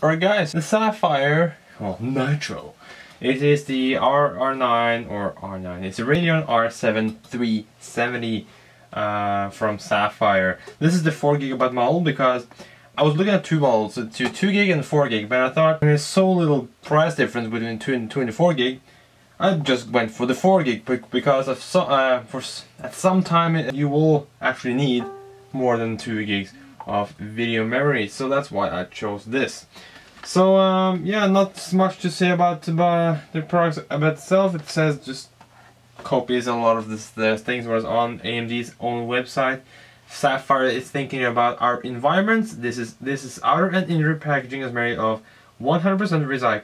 Alright guys, the Sapphire, well, NITRO. It is the R9 or R9. It's a Radeon R7 370 from Sapphire. This is the 4GB model because I was looking at two models, the 2GB and 4GB, but I thought there's so little price difference between 2 and 4GB. I just went for the 4GB because of at some time you will actually need more than 2 gigs of video memory, so that's why I chose this. So yeah, not much to say about the products about itself. It says just copies a lot of the things was on AMD's own website. Sapphire is thinking about our environments. This is outer and inner packaging is made of 100%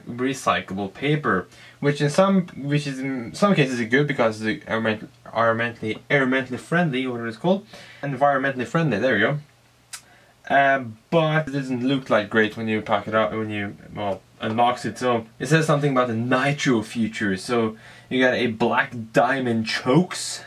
recyclable paper, which in some cases is good because it's environmentally friendly, whatever it's called, environmentally friendly. There you go. But it doesn't look like great when you pack it out, when you unbox it. So it says something about the NITRO features. So you got a black diamond chokes,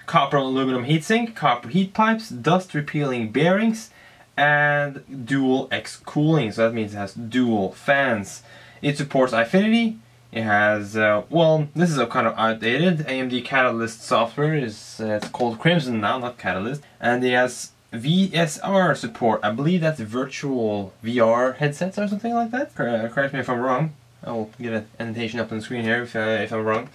copper and aluminum heatsink, copper heat pipes, dust repelling bearings, and dual X cooling. So that means it has dual fans. It supports Affinity. It has, well, this is a kind of outdated AMD Catalyst software. It's called Crimson now, not Catalyst. And it has VSR support. I believe that's virtual VR headsets or something like that. Correct me if I'm wrong. I'll get an annotation up on the screen here if I'm wrong.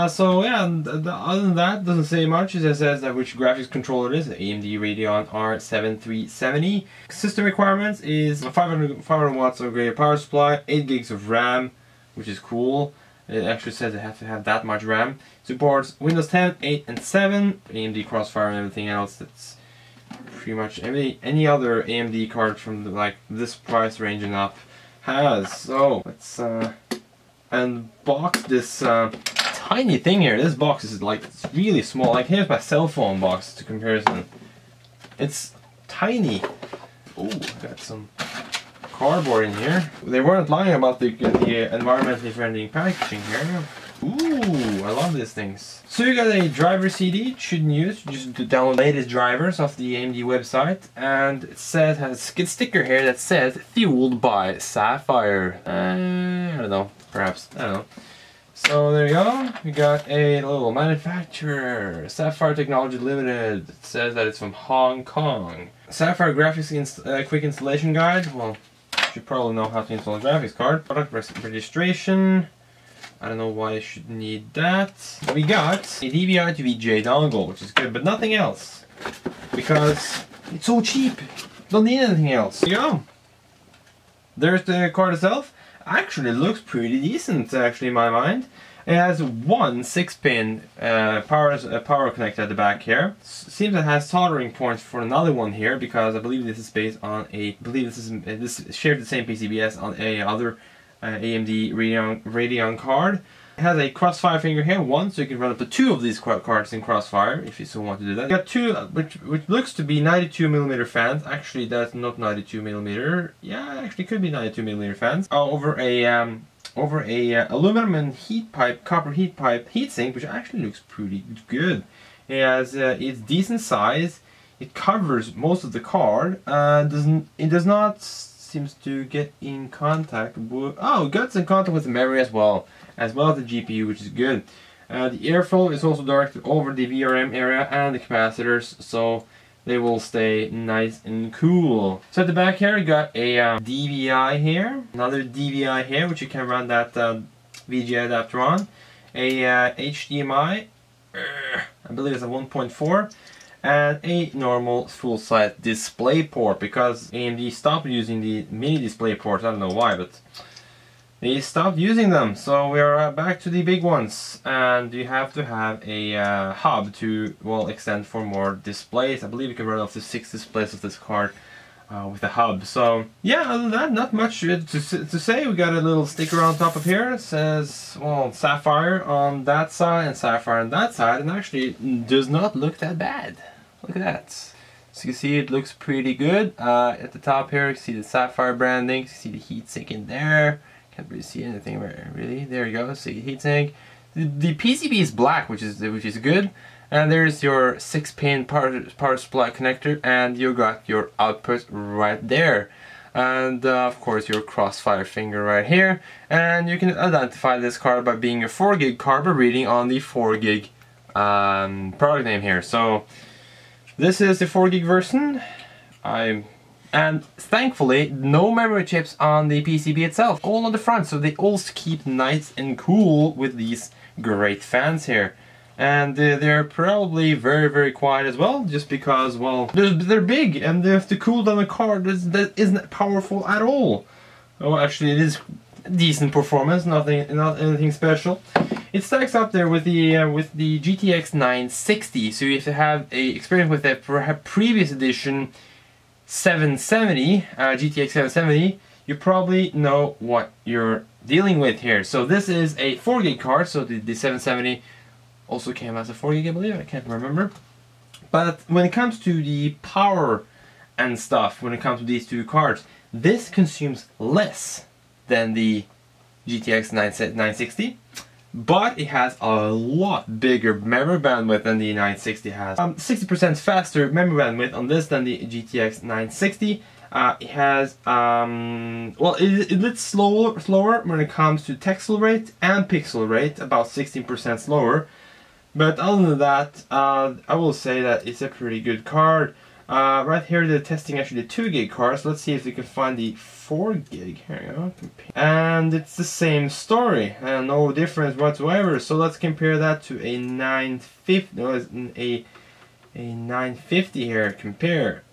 So yeah, other than that, doesn't say much. It just says that which graphics controller it is, AMD Radeon R7 370. System requirements is 500 watts of greater power supply, 8 gigs of RAM, which is cool. It actually says it has to have that much RAM. Supports Windows 10, 8 and 7, AMD Crossfire and everything else. That's pretty much any other AMD card from like this price range and up has. So let's unbox this tiny thing here. This box is like, it's really small. Like here's my cell phone box to comparison. It's tiny. Oh, got some cardboard in here. They weren't lying about the environmentally friendly packaging here. Ooh, I love these things. So you got a driver CD, shouldn't use, just to download latest drivers off the AMD website, and it says, has a sticker here that says fueled by Sapphire. I don't know, perhaps, I don't know. So there you go, we got a little manufacturer, Sapphire Technology Limited. It says that it's from Hong Kong. Sapphire graphics quick installation guide. Well, you probably know how to install a graphics card. Product registration. I don't know why I should need that. We got a DVI to VGA dongle, which is good, but nothing else. Because it's so cheap. Don't need anything else. There you go. There's the card itself. Actually, it looks pretty decent, actually, in my mind. It has one 6-pin power connector at the back here. Seems it has soldering points for another one here, because I believe this is based on this shared the same PCB as on a other AMD Radeon card. It has a Crossfire finger here, one, so you can run up to 2 of these cards in Crossfire if you still want to do that. You got 2, which looks to be 92mm fans. Actually, that's not 92mm. Yeah, actually could be 92mm fans. Over a aluminum and copper heat pipe heatsink, which actually looks pretty good. It has it's decent size. It covers most of the card. It does not seems to get in contact with, oh, gets in contact with the memory as well as the GPU, which is good. The airflow is also directed over the VRM area and the capacitors, so they will stay nice and cool. So at the back here, you got a DVI here, another DVI here, which you can run that VGA adapter on. A HDMI, I believe it's a 1.4. And a normal full-size display port, because AMD stopped using the mini display ports. I don't know why, but they stopped using them. So we are back to the big ones, and you have to have a hub to, well, extend for more displays. I believe you can run up to 6 displays of this card with the hub. So yeah, other than that, not much to say. We got a little sticker on top of here. It says, well, Sapphire on that side and Sapphire on that side, and actually it does not look that bad. Look at that. So you can see it looks pretty good. At the top here, you see the Sapphire branding. You see the heatsink in there. Can't really see anything really. There you go. See the heatsink. The PCB is black, which is good. And there's your 6-pin power supply connector, and you got your output right there. and of course your crossfire finger right here. And you can identify this card by being a 4 gig card by reading on the 4 gig product name here. So this is the 4 gig version. And thankfully no memory chips on the PCB itself, all on the front, so they also keep nice and cool with these great fans here. And they're probably very quiet as well, just because, well, they're big and they have to cool down a card that isn't powerful at all. Oh, actually it is decent performance, not anything special. It stacks up there with the GTX 960. So if you have a experience with the previous edition 770, GTX 770, you probably know what you're dealing with here. So this is a 4 gig card, so the 770 also came as a 4 gig, I believe, I can't remember. But when it comes to the power and stuff, when it comes to these two cards, this consumes less than the GTX 960, but it has a lot bigger memory bandwidth than the 960 has. 60% faster memory bandwidth on this than the GTX 960. It has, well, it's slower when it comes to texel rate and pixel rate, about 16% slower. But other than that, I will say that it's a pretty good card. Right here they're testing actually the 2 gig cards. Let's see if we can find the 4 gig. Here we go. And it's the same story, and no difference whatsoever. So let's compare that to a 950. No, a 950 here. Compare.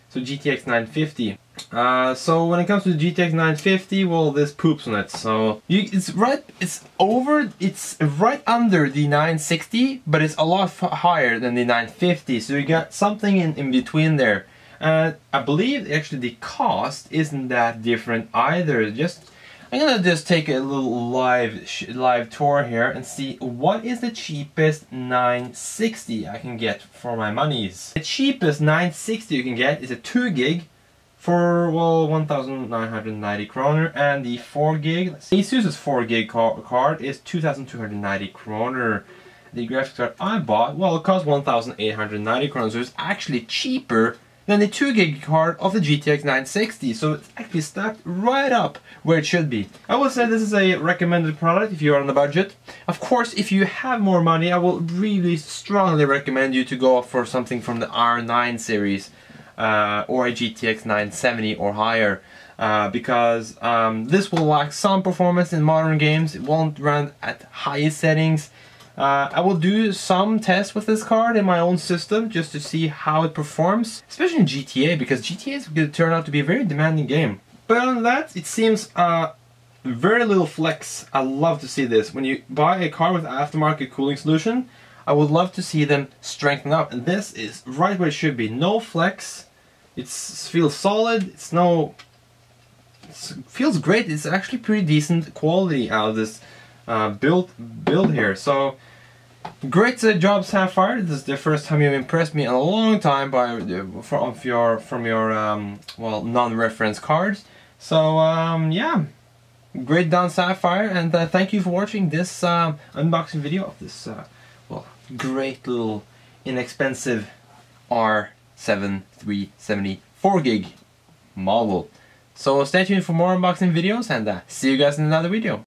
So GTX 950. So when it comes to the GTX 950, well, this poops on it. So it's right under the 960, but it's a lot higher than the 950. So you got something in between there. And I believe actually the cost isn't that different either. I'm gonna just take a little live tour here and see what is the cheapest 960 I can get for my monies. The cheapest 960 you can get is a 2 gig for, well, 1,990 kroner, and the 4 gig, Asus's 4 gig card is 2,290 kroner. The graphics card I bought, well, it cost 1,890 kroner, so it's actually cheaper than the 2 gig card of the GTX 960, so it's actually stacked right up where it should be. I would say this is a recommended product if you're on the budget. Of course, if you have more money, I will really strongly recommend you to go for something from the R9 series, or a GTX 970 or higher, because this will lack some performance in modern games. It won't run at highest settings. I will do some tests with this card in my own system just to see how it performs, especially in GTA, because GTA is going to turn out to be a very demanding game. But other than that, it seems very little flex. I love to see this. When you buy a card with aftermarket cooling solution, I would love to see them strengthen up, and this is right where it should be. No flex. It feels solid. It feels great. It's actually pretty decent quality out of this build here. So great job, Sapphire. This is the first time you've impressed me in a long time from your well, non-reference cards. So yeah, great done, Sapphire, and thank you for watching this unboxing video of this well, great little inexpensive R7370 4 gig model. So stay tuned for more unboxing videos, and see you guys in another video.